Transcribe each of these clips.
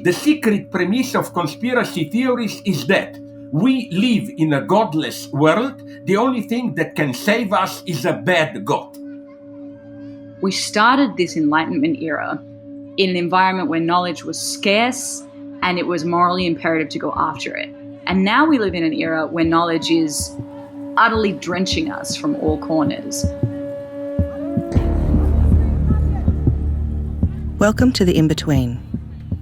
The secret premise of conspiracy theories is that we live in a godless world. The only thing that can save us is a bad God. We started this Enlightenment era in an environment where knowledge was scarce and it was morally imperative to go after it. And now we live in an era where knowledge is utterly drenching us from all corners. Welcome to The In-Between,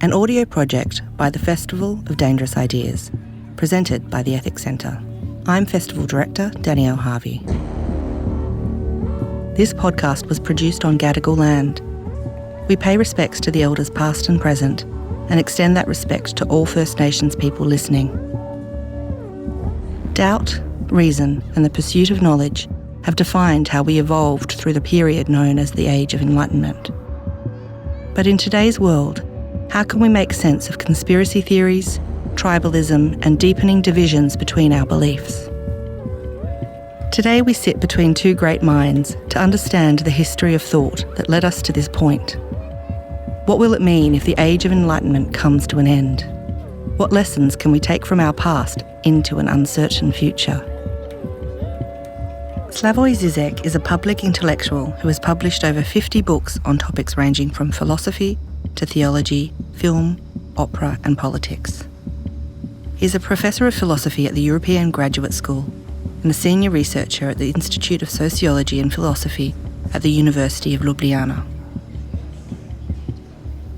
an audio project by the Festival of Dangerous Ideas, presented by the Ethics Centre. I'm Festival Director Danielle Harvey. This podcast was produced on Gadigal land. We pay respects to the elders past and present and extend that respect to all First Nations people listening. Doubt, reason and the pursuit of knowledge have defined how we evolved through the period known as the Age of Enlightenment. But in today's world, how can we make sense of conspiracy theories, tribalism and deepening divisions between our beliefs? Today we sit between two great minds to understand the history of thought that led us to this point. What will it mean if the Age of Enlightenment comes to an end? What lessons can we take from our past into an uncertain future? Slavoj Žižek is a public intellectual who has published over 50 books on topics ranging from philosophy to theology, film, opera and politics. He is a professor of philosophy at the European Graduate School and a senior researcher at the Institute of Sociology and Philosophy at the University of Ljubljana.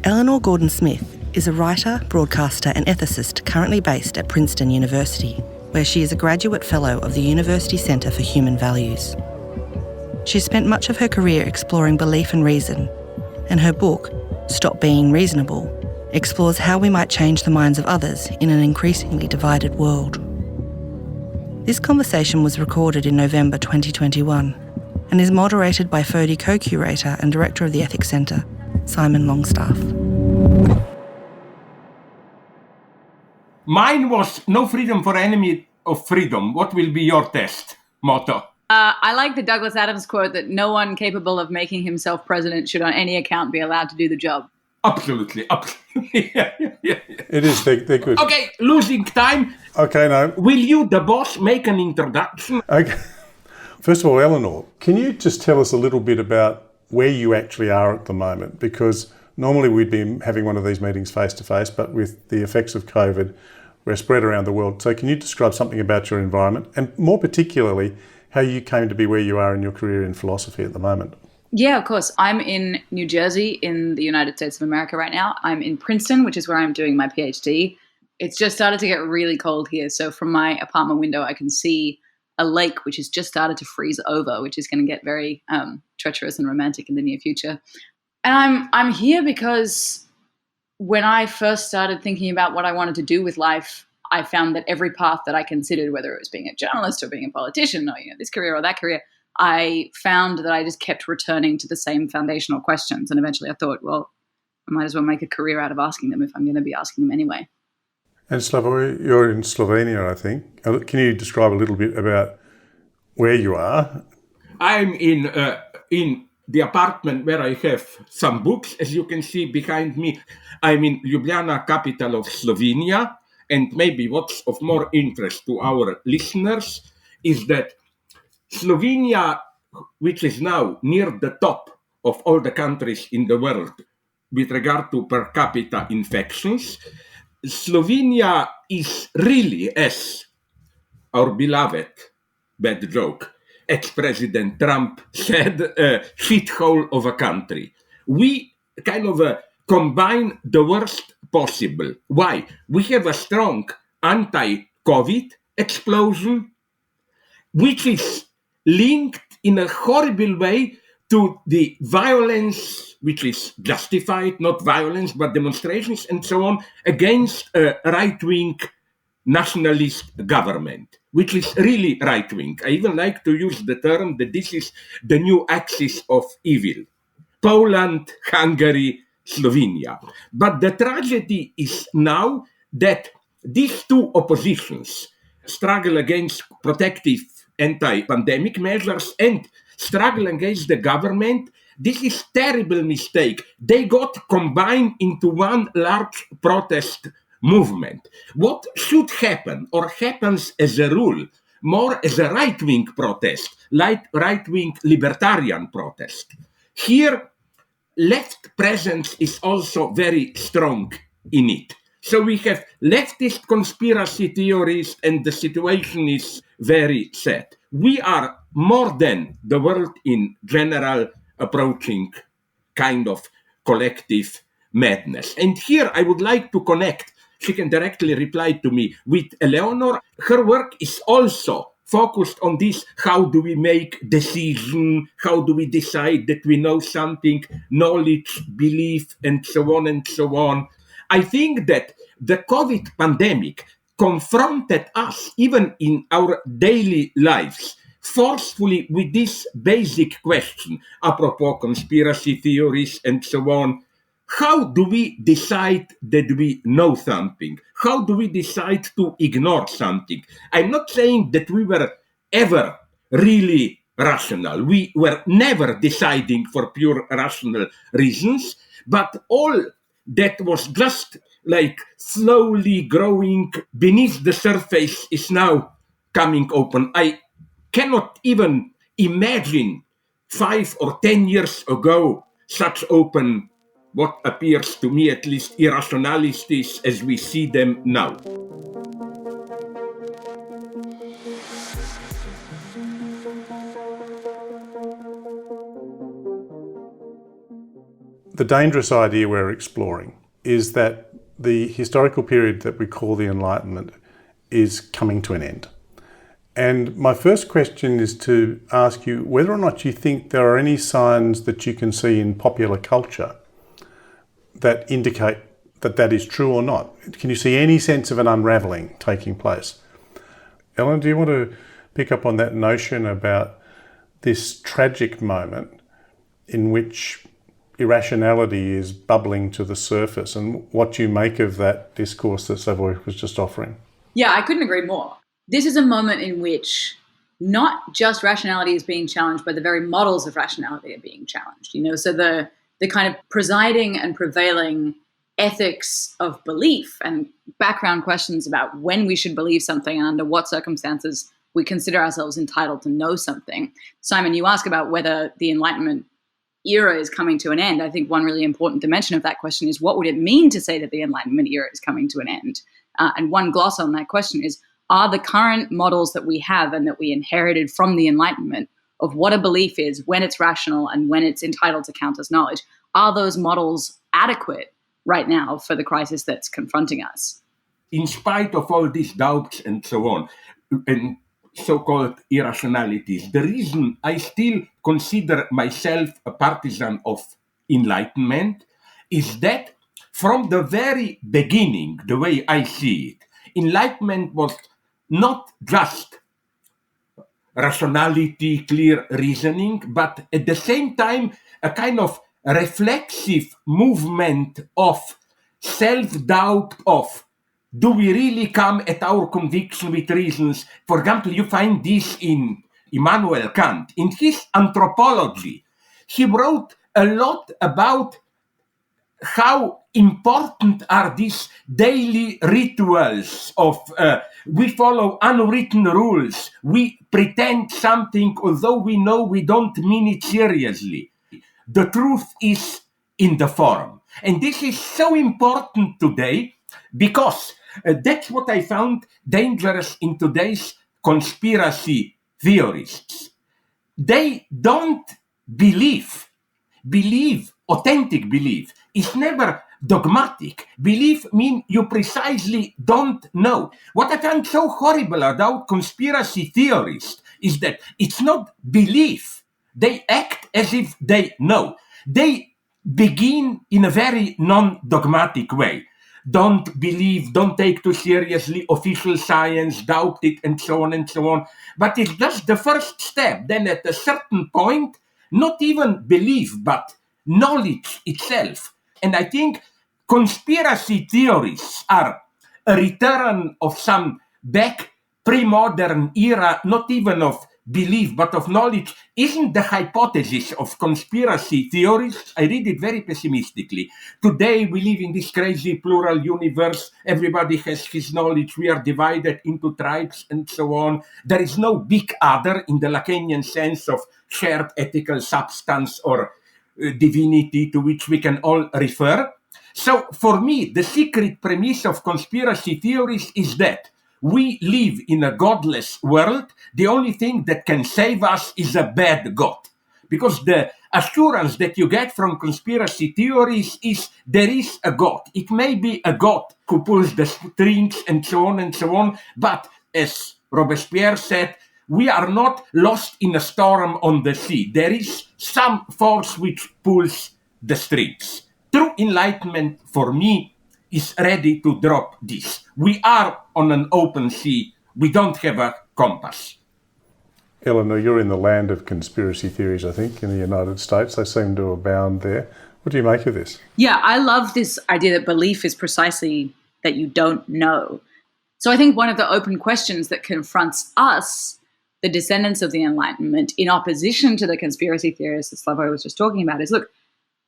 Eleanor Gordon-Smith is a writer, broadcaster and ethicist currently based at Princeton University, where she is a graduate fellow of the University Centre for Human Values. She spent much of her career exploring belief and reason, and her book, Stop Being Reasonable, explores how we might change the minds of others in an increasingly divided world. This conversation was recorded in November 2021 and is moderated by FODI co-curator and director of the Ethics Centre, Simon Longstaff. Mine was no freedom for enemy of freedom. What will be your test motto? I like the Douglas Adams quote that no one capable of making himself president should on any account be allowed to do the job. Absolutely. Yeah. It is, they're good. Okay, losing time. Okay, no. Will you, the boss, make an introduction? Okay. First of all, Eleanor, can you just tell us a little bit about where you actually are at the moment? Because normally we'd be having one of these meetings face-to-face, but with the effects of COVID, we're spread around the world. So can you describe something about your environment and more particularly how you came to be where you are in your career in philosophy at the moment? Yeah, of course. I'm in New Jersey in the United States of America right now. I'm in Princeton, which is where I'm doing my PhD. It's just started to get really cold here. So from my apartment window, I can see a lake which has just started to freeze over, which is going to get very treacherous and romantic in the near future. And I'm here because when I first started thinking about what I wanted to do with life, I found that every path that I considered, whether it was being a journalist or being a politician or this career or that career, I found that I just kept returning to the same foundational questions. And eventually I thought, well, I might as well make a career out of asking them if I'm going to be asking them anyway. And Slavoj, you're in Slovenia, I think. Can you describe a little bit about where you are? I'm in the apartment where I have some books. As you can see behind me, I'm in Ljubljana, capital of Slovenia. And maybe what's of more interest to our listeners is that Slovenia, which is now near the top of all the countries in the world with regard to per capita infections, Slovenia is really, as our beloved, bad joke, ex-President Trump said, a shithole of a country. We kind of combine the worst possible. Why? We have a strong anti-COVID explosion, which is linked in a horrible way to the violence, which is justified, not violence, but demonstrations and so on, against a right-wing nationalist government, which is really right-wing. I even like to use the term that this is the new axis of evil. Poland, Hungary, Slovenia. But the tragedy is now that these two oppositions struggle against protective anti-pandemic measures and struggle against the government this is terrible mistake. They got combined into one large protest movement. What should happen, or happens as a rule, more as a right-wing protest, like right-wing libertarian protest. Here, left presence is also very strong in it. So we have leftist conspiracy theories, and the situation is very sad. We are more than the world in general approaching kind of collective madness. And here I would like to connect, she can directly reply to me, with Eleanor. Her work is also focused on this: how do we make decision, how do we decide that we know something, knowledge, belief, and so on and so on. I think that the COVID pandemic confronted us, even in our daily lives, forcefully with this basic question, apropos conspiracy theories and so on. How do we decide that we know something? How do we decide to ignore something? I'm not saying that we were ever really rational. We were never deciding for pure rational reasons, but all that was just like slowly growing beneath the surface is now coming open. I cannot even imagine 5 or 10 years ago such open, what appears to me at least, irrationalities as we see them now. The dangerous idea we're exploring is that the historical period that we call the Enlightenment is coming to an end. And my first question is to ask you whether or not you think there are any signs that you can see in popular culture that indicate that that is true or not. Can you see any sense of an unravelling taking place? Ellen, do you want to pick up on that notion about this tragic moment in which irrationality is bubbling to the surface, and what you make of that discourse that Slavoj was just offering? Yeah, I couldn't agree more. This is a moment in which not just rationality is being challenged, but the very models of rationality are being challenged. So the kind of presiding and prevailing ethics of belief and background questions about when we should believe something and under what circumstances we consider ourselves entitled to know something. Simon, you ask about whether the Enlightenment era is coming to an end. I think one really important dimension of that question is, what would it mean to say that the Enlightenment era is coming to an end? And one gloss on that question is, are the current models that we have and that we inherited from the Enlightenment of what a belief is, when it's rational and when it's entitled to count as knowledge, are those models adequate right now for the crisis that's confronting us? In spite of all these doubts and so on, and so-called irrationalities, the reason I still consider myself a partisan of Enlightenment is that from the very beginning, the way I see it, Enlightenment was not just rationality, clear reasoning, but at the same time a kind of reflexive movement of self-doubt of, do we really come at our conviction with reasons? For example, you find this in Immanuel Kant. In his Anthropology, he wrote a lot about how important are these daily rituals of we follow unwritten rules, we pretend something although we know we don't mean it seriously. The truth is in the form. And this is so important today because that's what I found dangerous in today's conspiracy theorists. They don't believe. Authentic belief is never dogmatic. Belief means you precisely don't know. What I find so horrible about conspiracy theorists is that it's not belief. They act as if they know. They begin in a very non-dogmatic way. Don't believe, don't take too seriously official science, doubt it, and so on and so on. But it's just the first step. Then at a certain point, not even belief, but knowledge itself. And I think conspiracy theories are a return of some back pre-modern era, not even of belief, but of knowledge, isn't the hypothesis of conspiracy theorists. I read it very pessimistically. Today we live in this crazy plural universe. Everybody has his knowledge. We are divided into tribes and so on. There is no big other in the Lacanian sense of shared ethical substance or divinity to which we can all refer. So for me, the secret premise of conspiracy theories is that we live in a godless world. The only thing that can save us is a bad God. Because the assurance that you get from conspiracy theories is there is a God. It may be a God who pulls the strings and so on, but as Robespierre said, we are not lost in a storm on the sea. There is some force which pulls the strings. True enlightenment, for me, is ready to drop this. We are on an open sea. We don't have a compass. Eleanor, you're in the land of conspiracy theories, I think, in the United States. They seem to abound there. What do you make of this? Yeah, I love this idea that belief is precisely that you don't know. So I think one of the open questions that confronts us, the descendants of the Enlightenment, in opposition to the conspiracy theorists that Slavoj was just talking about, is, look,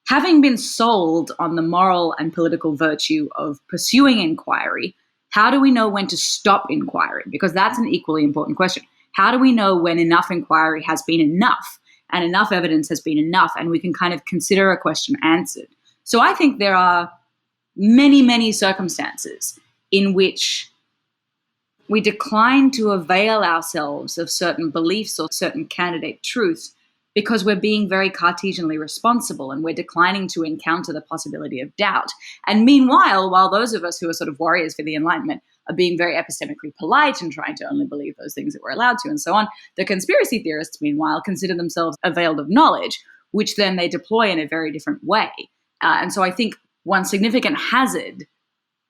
having been sold on the moral and political virtue of pursuing inquiry, how do we know when to stop inquiry? Because that's an equally important question. How do we know when enough inquiry has been enough and enough evidence has been enough and we can kind of consider a question answered? So I think there are many, many circumstances in which we decline to avail ourselves of certain beliefs or certain candidate truths because we're being very Cartesianly responsible and we're declining to encounter the possibility of doubt. And meanwhile, while those of us who are sort of warriors for the Enlightenment are being very epistemically polite and trying to only believe those things that we're allowed to and so on, the conspiracy theorists, meanwhile, consider themselves availed of knowledge, which then they deploy in a very different way. And so I think one significant hazard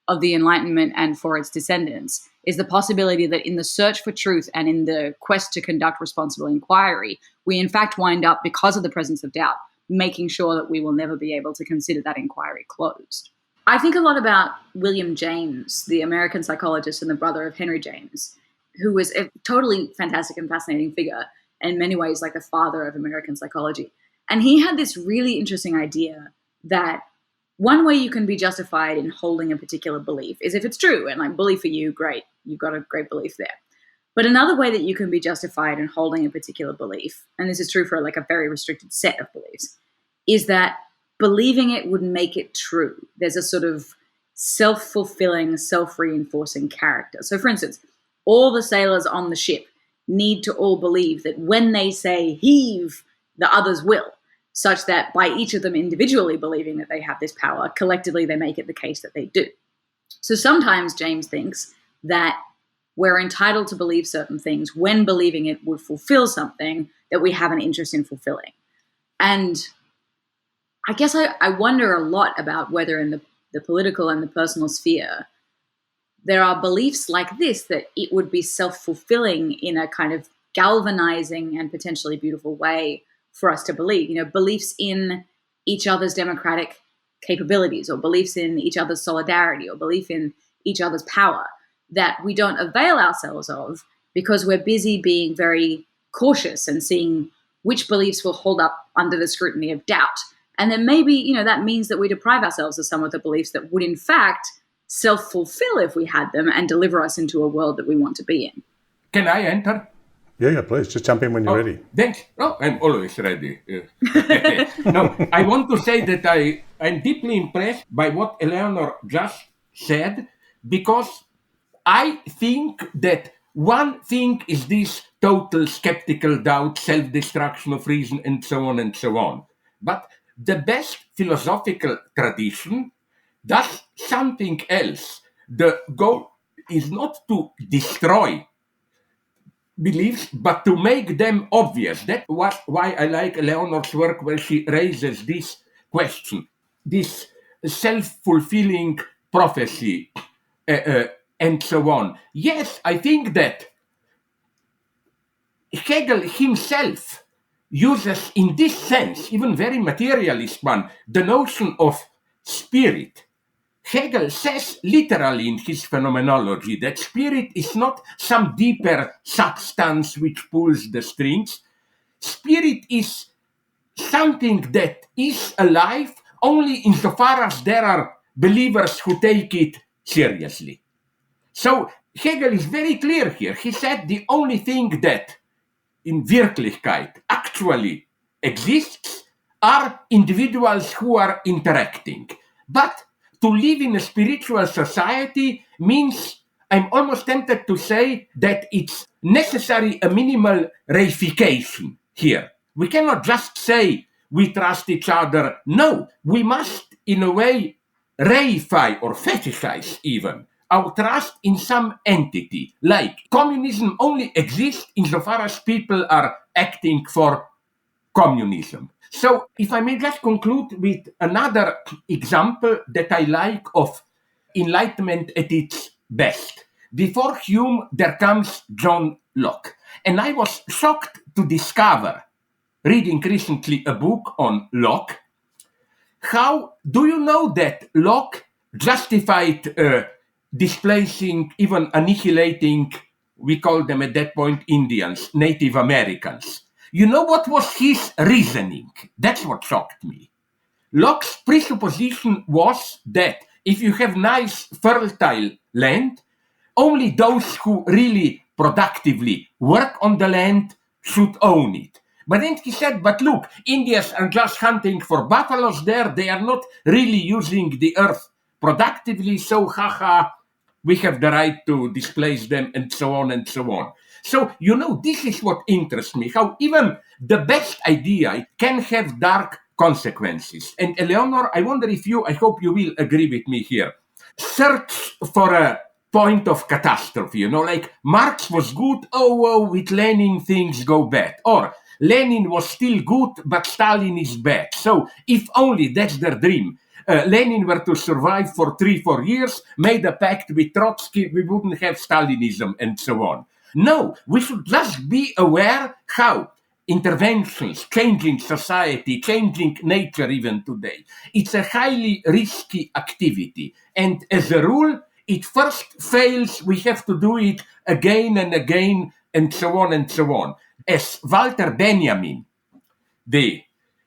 of the Enlightenment and for its descendants is the possibility that in the search for truth and in the quest to conduct responsible inquiry, we in fact wind up, because of the presence of doubt, making sure that we will never be able to consider that inquiry closed. I think a lot about William James, the American psychologist and the brother of Henry James, who was a totally fantastic and fascinating figure, and in many ways like the father of American psychology. And he had this really interesting idea that one way you can be justified in holding a particular belief is if it's true, and like, bully for you, great, you've got a great belief there. But another way that you can be justified in holding a particular belief, and this is true for like a very restricted set of beliefs, is that believing it would make it true. There's a sort of self-fulfilling, self-reinforcing character. So for instance, all the sailors on the ship need to all believe that when they say heave, the others will, such that by each of them individually believing that they have this power, collectively they make it the case that they do. So sometimes James thinks that we're entitled to believe certain things when believing it would fulfill something that we have an interest in fulfilling. And I guess I wonder a lot about whether in the political and the personal sphere, there are beliefs like this that it would be self-fulfilling in a kind of galvanizing and potentially beautiful way for us to believe, beliefs in each other's democratic capabilities or beliefs in each other's solidarity or belief in each other's power that we don't avail ourselves of because we're busy being very cautious and seeing which beliefs will hold up under the scrutiny of doubt. And then maybe, that means that we deprive ourselves of some of the beliefs that would in fact self-fulfill if we had them and deliver us into a world that we want to be in. Can I enter? Yeah, please. Just jump in when you're ready. Thanks. Oh, I'm always ready. No, I want to say that I'm deeply impressed by what Eleanor just said, because I think that one thing is this total skeptical doubt, self-destruction of reason, and so on and so on. But the best philosophical tradition does something else. The goal is not to destroy beliefs, but to make them obvious. That was why I like Eleanor's work, where she raises this question, this self-fulfilling prophecy, and so on. Yes, I think that Hegel himself uses, in this sense, even very materialist one, the notion of spirit. Hegel says literally in his phenomenology that spirit is not some deeper substance which pulls the strings. Spirit is something that is alive only insofar as there are believers who take it seriously. So Hegel is very clear here. He said the only thing that in Wirklichkeit actually exists are individuals who are interacting. But to live in a spiritual society means, I'm almost tempted to say that it's necessary a minimal reification here. We cannot just say we trust each other. No, we must in a way reify or fetishize even our trust in some entity. Like communism only exists insofar as people are acting for communism. So if I may just conclude with another example that I like of Enlightenment at its best. Before Hume, there comes John Locke. And I was shocked to discover, reading recently a book on Locke, how do you know that Locke justified displacing, even annihilating, we call them at that point Indians, Native Americans? You know what was his reasoning? That's what shocked me. Locke's presupposition was that if you have nice fertile land, only those who really productively work on the land should own it. But then he said, but look, Indians are just hunting for buffaloes there. They are not really using the earth productively. So, we have the right to displace them and so on and so on. So, this is what interests me, how even the best idea can have dark consequences. And Eleanor, I hope you will agree with me here. Search for a point of catastrophe, like Marx was good, with Lenin things go bad. Or Lenin was still good, but Stalin is bad. So if only that's their dream. Lenin were to survive for 3-4 years, made a pact with Trotsky, we wouldn't have Stalinism and so on. No, we should just be aware how interventions, changing society, changing nature even today. It's a highly risky activity. And as a rule, it first fails, we have to do it again and again, and so on and so on. As Walter Benjamin, the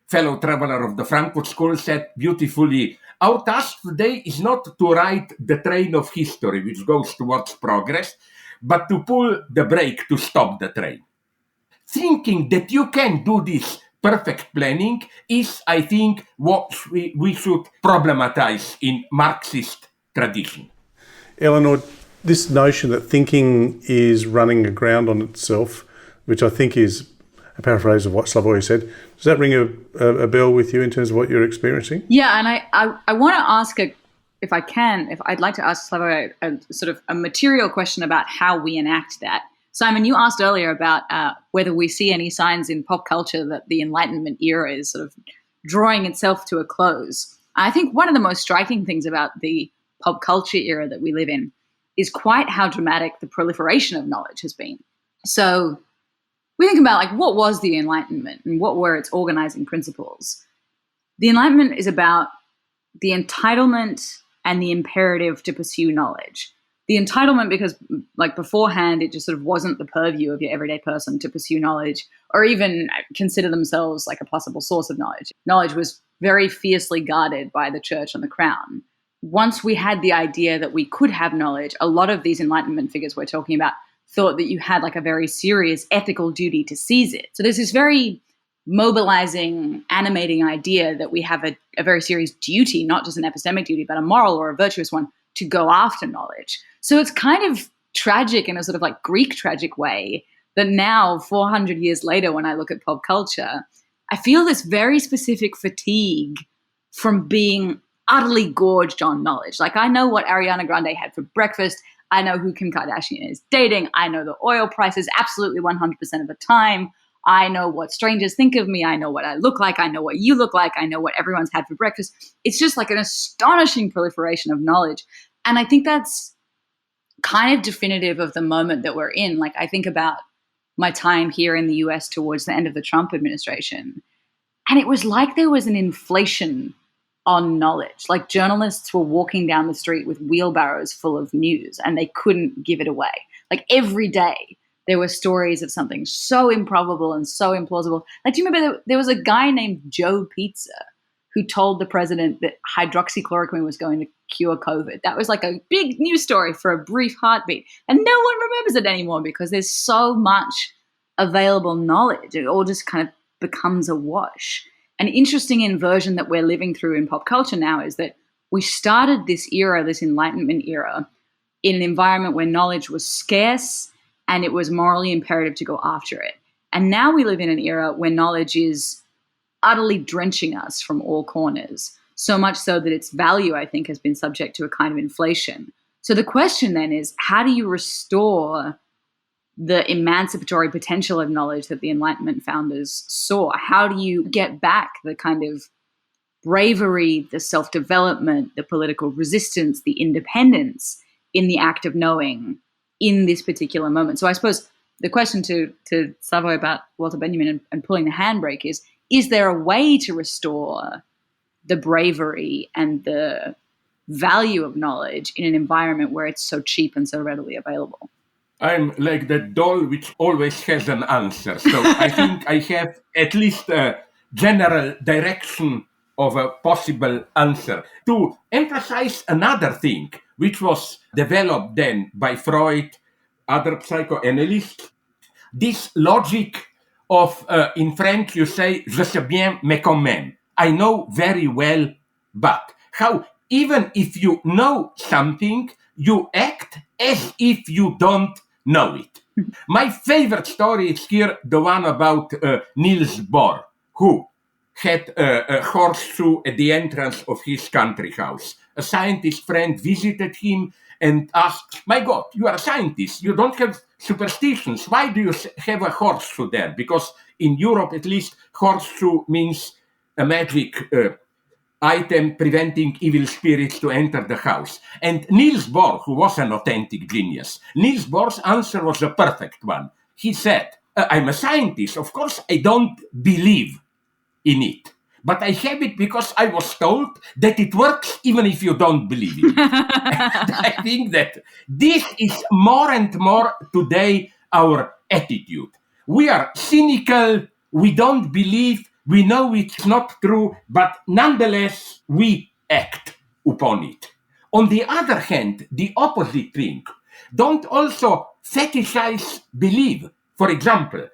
fellow traveler of the Frankfurt School, said beautifully, our task today is not to ride the train of history, which goes towards progress, but to pull the brake to stop the train. Thinking that you can do this perfect planning is, I think, what we should problematize in Marxist tradition. Eleanor, this notion that thinking is running aground on itself, which I think is a paraphrase of what Slavoj said, does that ring a bell with you in terms of what you're experiencing? Yeah, and I want to ask, if I'd like to ask Slavoj a sort of a material question about how we enact that. Simon, you asked earlier about whether we see any signs in pop culture that the Enlightenment era is sort of drawing itself to a close. I think one of the most striking things about the pop culture era that we live in is quite how dramatic the proliferation of knowledge has been. So we think about what was the Enlightenment and what were its organizing principles. The Enlightenment is about the entitlement and the imperative to pursue knowledge. The entitlement because beforehand, it just sort of wasn't the purview of your everyday person to pursue knowledge or even consider themselves like a possible source of knowledge. Knowledge was very fiercely guarded by the church and the crown. Once we had the idea that we could have knowledge, a lot of these Enlightenment figures we're talking about thought that you had a very serious ethical duty to seize it. So there's this very mobilizing, animating idea that we have a very serious duty, not just an epistemic duty, but a moral or a virtuous one, to go after knowledge. So it's kind of tragic in a sort of Greek tragic way that now, 400 years later, when I look at pop culture, I feel this very specific fatigue from being utterly gorged on knowledge. I know what Ariana Grande had for breakfast. I know who Kim Kardashian is dating. I know the oil prices absolutely 100% of the time. I know what strangers think of me. I know what I look like. I know what you look like. I know what everyone's had for breakfast. It's just an astonishing proliferation of knowledge. And I think that's kind of definitive of the moment that we're in. I think about my time here in the US towards the end of the Trump administration. And it was like there was an inflation on knowledge. Like journalists were walking down the street with wheelbarrows full of news and they couldn't give it away. Like every day there were stories of something so improbable and so implausible. Like, do you remember there was a guy named Joe Pizza who told the president that hydroxychloroquine was going to cure COVID? That was like a big news story for a brief heartbeat. And no one remembers it anymore because there's so much available knowledge. It all just kind of becomes a wash. An interesting inversion that we're living through in pop culture now is that we started this era, this Enlightenment era, in an environment where knowledge was scarce and it was morally imperative to go after it. And now we live in an era where knowledge is utterly drenching us from all corners, so much so that its value, I think, has been subject to a kind of inflation. So the question then is, how do you restore the emancipatory potential of knowledge that the Enlightenment founders saw? How do you get back the kind of bravery, the self-development, the political resistance, the independence in the act of knowing in this particular moment? So I suppose the question to Slavoj about Walter Benjamin and pulling the handbrake is there a way to restore the bravery and the value of knowledge in an environment where it's so cheap and so readily available? I'm like the doll which always has an answer. So I think I have at least a general direction of a possible answer. To emphasize another thing, which was developed then by Freud, other psychoanalysts, this logic of, in French you say, je sais bien, mais quand même. I know very well, but how even if you know something, you act as if you don't know it. My favorite story is here, the one about Niels Bohr, who had a horseshoe at the entrance of his country house. A scientist friend visited him and asked, my God, you are a scientist, you don't have superstitions. Why do you have a horseshoe there? Because in Europe, at least, horseshoe means a magic item preventing evil spirits to enter the house. And Niels Bohr, who was an authentic genius, Niels Bohr's answer was a perfect one. He said, I'm a scientist. Of course, I don't believe in it. But I have it because I was told that it works even if you don't believe in it. And I think that this is more and more today our attitude. We are cynical, we don't believe, we know it's not true, but nonetheless we act upon it. On the other hand, the opposite thing, don't also fetishize belief. For example,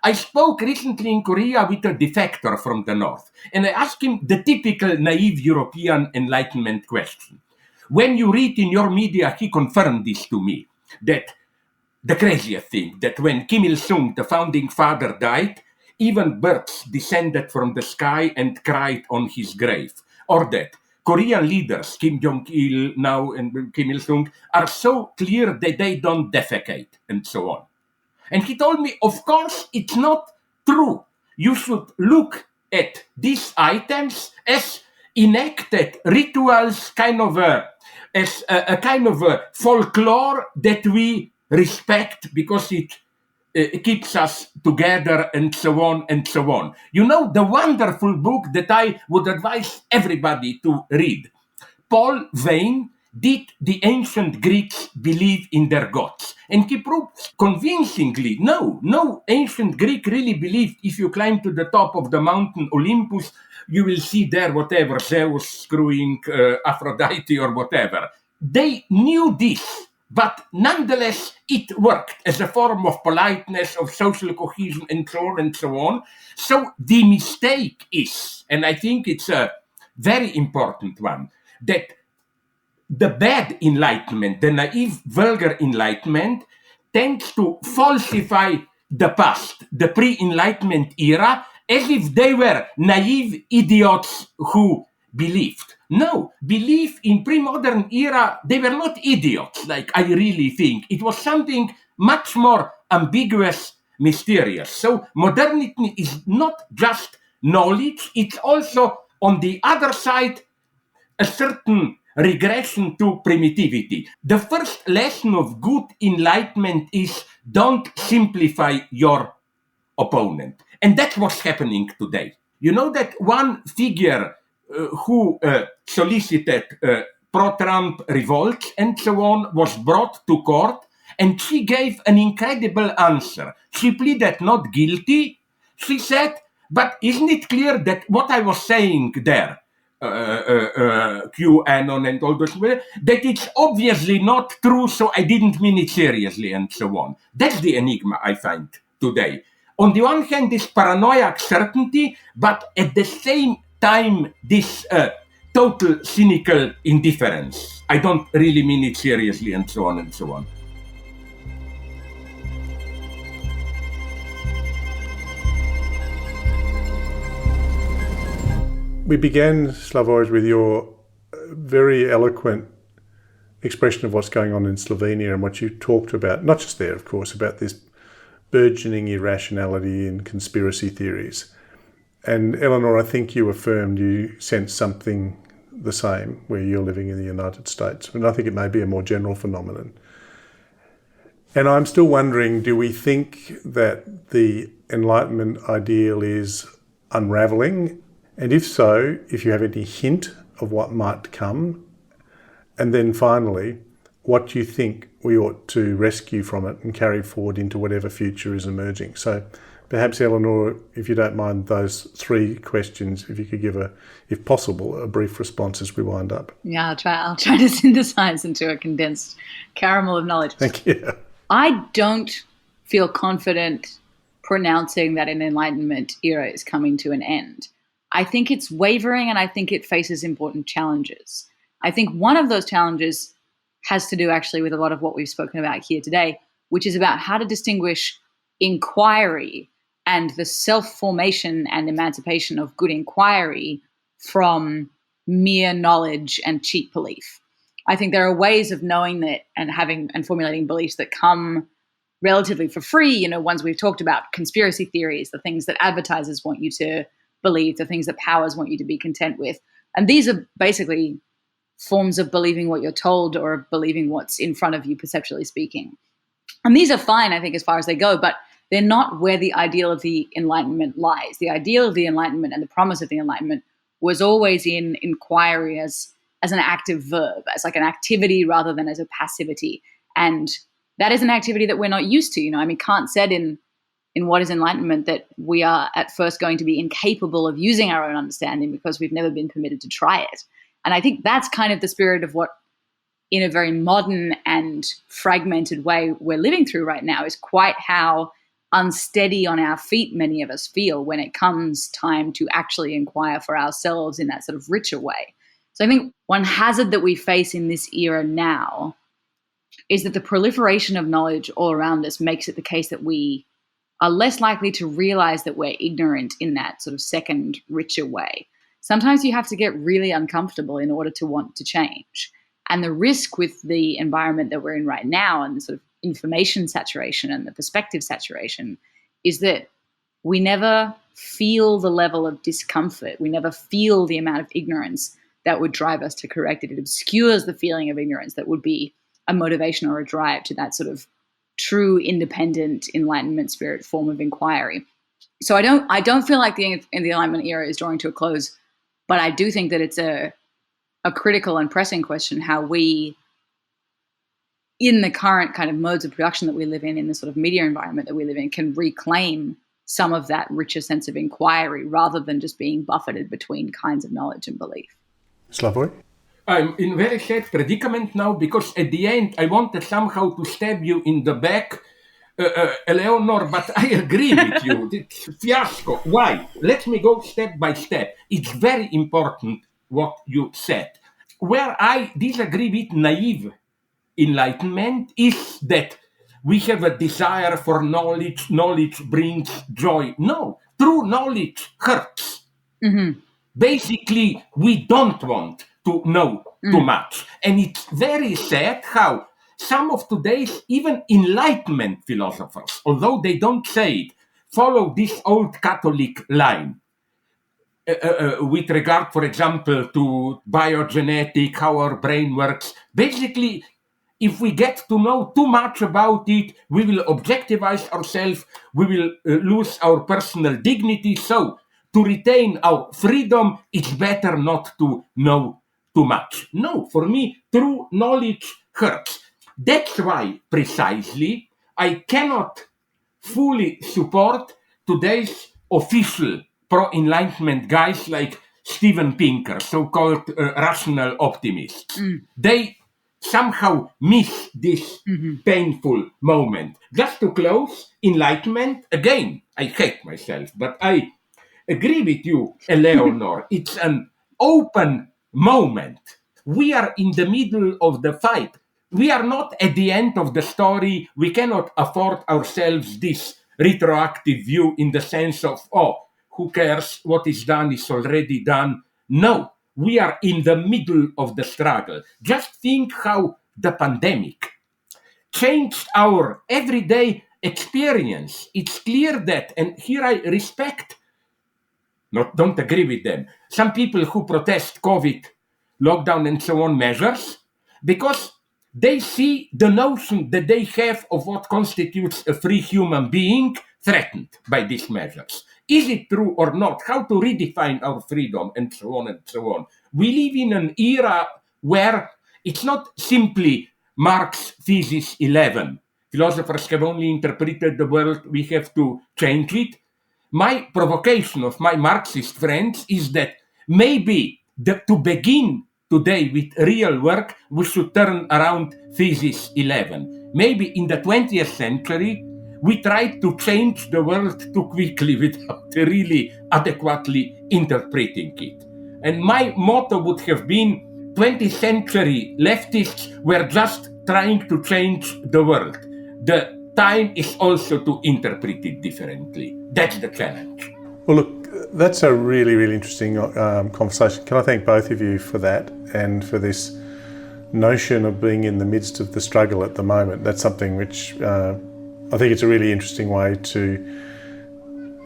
I spoke recently in Korea with a defector from the north, and I asked him the typical naive European Enlightenment question. When you read in your media, he confirmed this to me, that the craziest thing, that when Kim Il-sung, the founding father, died, even birds descended from the sky and cried on his grave. Or that Korean leaders, Kim Jong-il now and Kim Il-sung, are so clear that they don't defecate, and so on. And he told me, of course, it's not true. You should look at these items as enacted rituals, as a kind of a folklore that we respect because it keeps us together, and so on and so on. You know, the wonderful book that I would advise everybody to read, Paul Vane, Did the Ancient Greeks Believe in Their Gods? And he proved convincingly, no ancient Greek really believed if you climb to the top of the mountain Olympus, you will see there whatever, Zeus screwing Aphrodite or whatever. They knew this, but nonetheless it worked as a form of politeness, of social cohesion, and so on and so on. So the mistake is, and I think it's a very important one, that the bad enlightenment, the naive, vulgar enlightenment, tends to falsify the past, the pre-enlightenment era, as if they were naive idiots who believed. No, belief in pre-modern era, they were not idiots, like I really think. It was something much more ambiguous, mysterious. So modernity is not just knowledge, it's also, on the other side, a certain regression to primitivity. The first lesson of good enlightenment is don't simplify your opponent. And that's what's happening today. You know that one figure who solicited pro-Trump revolts and so on, was brought to court, and she gave an incredible answer. She pleaded not guilty. She said, but isn't it clear that what I was saying there, QAnon and all those, that it's obviously not true, so I didn't mean it seriously, and so on. That's the enigma I find today. On the one hand, this paranoiac certainty, but at the same time, this total cynical indifference. I don't really mean it seriously, and so on and so on. We began, Slavoj, with your very eloquent expression of what's going on in Slovenia and what you talked about, not just there, of course, about this burgeoning irrationality and conspiracy theories. And Eleanor, I think you affirmed you sense something the same where you're living in the United States. And I think it may be a more general phenomenon. And I'm still wondering, do we think that the Enlightenment ideal is unravelling? And if so, if you have any hint of what might come, and then finally, what you think we ought to rescue from it and carry forward into whatever future is emerging. So perhaps, Eleanor, if you don't mind those three questions, if you could give, if possible, a brief response as we wind up. Yeah, I'll try to synthesize into a condensed caramel of knowledge. Thank you. I don't feel confident pronouncing that an Enlightenment era is coming to an end. I think it's wavering, and I think it faces important challenges. I think one of those challenges has to do actually with a lot of what we've spoken about here today, which is about how to distinguish inquiry and the self-formation and emancipation of good inquiry from mere knowledge and cheap belief. I think there are ways of knowing that and having and formulating beliefs that come relatively for free, ones we've talked about, conspiracy theories, the things that advertisers want you to believe, the things that powers want you to be content with. And these are basically forms of believing what you're told or believing what's in front of you, perceptually speaking. And these are fine, I think, as far as they go, but they're not where the ideal of the Enlightenment lies. The ideal of the Enlightenment and the promise of the Enlightenment was always in inquiry as an active verb, as like an activity rather than as a passivity. And that is an activity that we're not used to. Kant said in what is Enlightenment that we are at first going to be incapable of using our own understanding because we've never been permitted to try it. And I think that's kind of the spirit of what, in a very modern and fragmented way we're living through right now, is quite how unsteady on our feet many of us feel when it comes time to actually inquire for ourselves in that sort of richer way. So I think one hazard that we face in this era now is that the proliferation of knowledge all around us makes it the case that we are less likely to realize that we're ignorant in that sort of second, richer way. Sometimes you have to get really uncomfortable in order to want to change. And the risk with the environment that we're in right now and the sort of information saturation and the perspective saturation is that we never feel the level of discomfort. We never feel the amount of ignorance that would drive us to correct it. It obscures the feeling of ignorance that would be a motivation or a drive to that sort of true, independent Enlightenment spirit form of inquiry. So I don't feel like the Enlightenment era is drawing to a close, but I do think that it's a critical and pressing question how we, in the current kind of modes of production that we live in the sort of media environment that we live in, can reclaim some of that richer sense of inquiry rather than just being buffeted between kinds of knowledge and belief. Slavoj? I'm in very sad predicament now because at the end I wanted somehow to stab you in the back, Eleanor, but I agree with you. It's fiasco. Why? Let me go step by step. It's very important what you said. Where I disagree with naive Enlightenment is that we have a desire for knowledge. Knowledge brings joy. No, true knowledge hurts. Mm-hmm. Basically, we don't want to know too much. And it's very sad how some of today's even Enlightenment philosophers, although they don't say it, follow this old Catholic line with regard, for example, to biogenetic, how our brain works. Basically, if we get to know too much about it, we will objectivize ourselves, we will lose our personal dignity. So, to retain our freedom, it's better not to know too much. No, for me, true knowledge hurts. That's why, precisely, I cannot fully support today's official pro-Enlightenment guys like Steven Pinker, so-called rational optimists. They somehow miss this painful moment. Just to close, Enlightenment, again, I hate myself, but I agree with you, Eleanor. It's an open moment. We are in the middle of the fight. We are not at the end of the story. We cannot afford ourselves this retroactive view in the sense of, oh, who cares? What is done is already done. No, we are in the middle of the struggle. Just think how the pandemic changed our everyday experience. It's clear that, and here I respect, don't agree with them, some people who protest COVID, lockdown and so on measures, because they see the notion that they have of what constitutes a free human being threatened by these measures. Is it true or not? How to redefine our freedom and so on and so on. We live in an era where it's not simply Marx Thesis 11. Philosophers have only interpreted the world, we have to change it. My provocation of my Marxist friends is that maybe to begin today with real work, we should turn around Thesis 11. Maybe in the 20th century, we tried to change the world too quickly without really adequately interpreting it. And my motto would have been 20th century leftists were just trying to change the world. The time is also to interpret it differently. That's the challenge. Well, look, that's a really, really interesting conversation. Can I thank both of you for that and for this notion of being in the midst of the struggle at the moment. That's something which I think it's a really interesting way to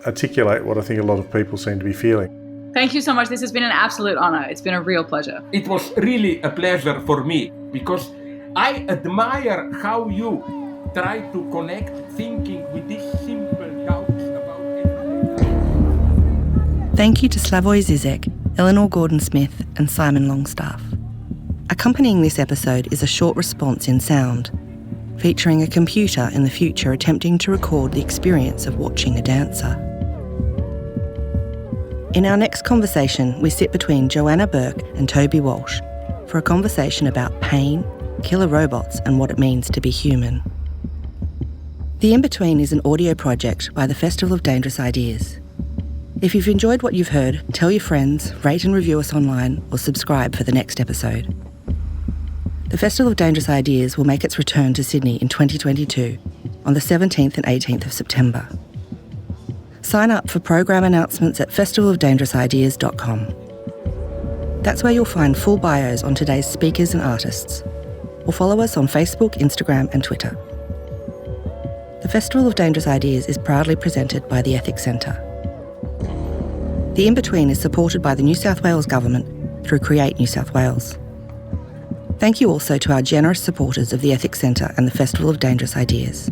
articulate what I think a lot of people seem to be feeling. Thank you so much. This has been an absolute honor. It's been a real pleasure. It was really a pleasure for me because I admire how you try to connect thinking with these simple doubts about everything. Thank you to Slavoj Žižek, Eleanor Gordon-Smith and Simon Longstaff. Accompanying this episode is a short response in sound, featuring a computer in the future attempting to record the experience of watching a dancer. In our next conversation, we sit between Joanna Burke and Toby Walsh for a conversation about pain, killer robots, and what it means to be human. The In-Between is an audio project by the Festival of Dangerous Ideas. If you've enjoyed what you've heard, tell your friends, rate and review us online, or subscribe for the next episode. The Festival of Dangerous Ideas will make its return to Sydney in 2022 on the 17th and 18th of September. Sign up for program announcements at festivalofdangerousideas.com. That's where you'll find full bios on today's speakers and artists, or follow us on Facebook, Instagram and Twitter. The Festival of Dangerous Ideas is proudly presented by the Ethics Centre. The In-Between is supported by the New South Wales Government through Create New South Wales. Thank you also to our generous supporters of the Ethics Centre and the Festival of Dangerous Ideas.